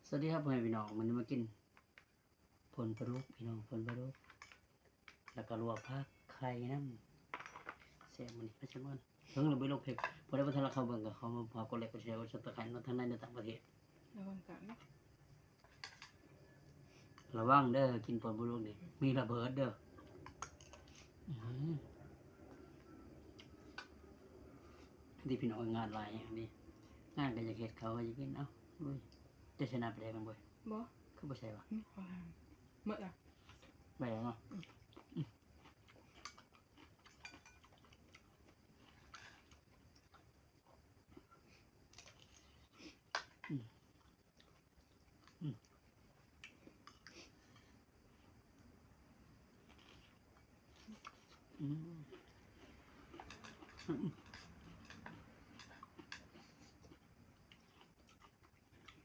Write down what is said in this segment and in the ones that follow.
สวัสดีครับพ่อแม่พี่น้องมันมากินผลปลาดุกพี่น้องผลปลาดุกแล้วก็ลวกผักไข่น้ำแซ่บมันไม่ใช่มันเพิ่งเราไปลงเพจพอได้พัฒนาเขาเบิ่งกับเขามาพากดไลค์กดแชร์กดซับสไครต์ทั้งในและต่างประเทศ ระวังกัน ระวังเด้อกินผลปลาดุกนี่มีระเบิดเด้อที่พี่น้องงานหลายอย่างนี้งานก็จะเฮ็ดเขาก็จะกินเอ้าลุยจะชนะไปได้กันบ่อย บ่ คือบ่ใช่วะ ขอทานเมื่อไหร่ ไปแล้วเนาะ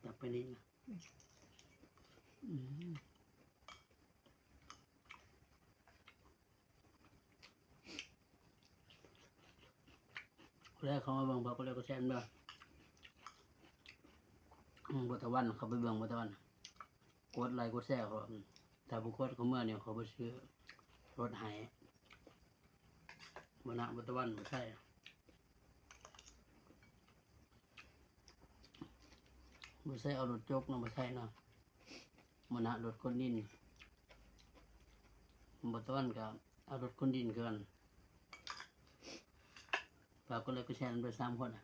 จับไปนี่นะแล้วเขามาเบิ่งพากดไลค์กดแชร์เด้อบัตรวันเขาไปเบิ่งบัตรวันกดไลค์กดแชร์เขาถ้าบุคคลเขาเมื่อเนี่ยเขาไปซื้อรถไห้บนะบัตรวันบ่ใช่บ่ใช่เอารถจกเนาะบ่ใช่เนาะบนะรถคนดินบัตรวันก็เอารถคนดินคือกันฝากกดไลค์กดแชร์ด้วย3 คนอ่ะ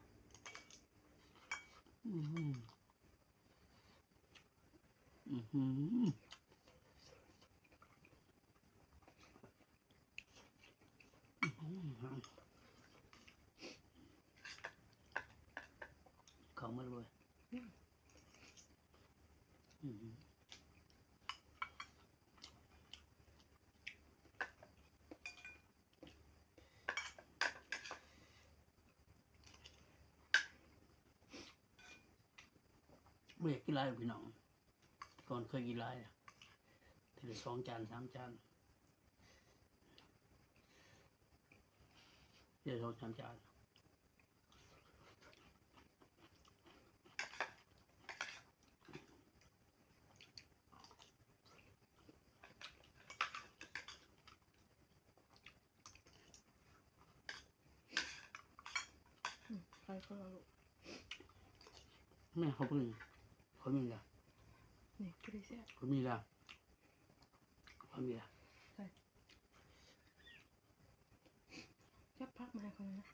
เขามาเลยไม่อยากกินไรพี่น้องก่อนเคยกินไรทีละ2 จาน 3 จานเดี๋ยว2 3 จานใครก็ลูก แม่เขาเพิ่งเขามีละ นี่ก็ได้แซ่บ เขามีละเขามีละ จับพักมาให้คนนะ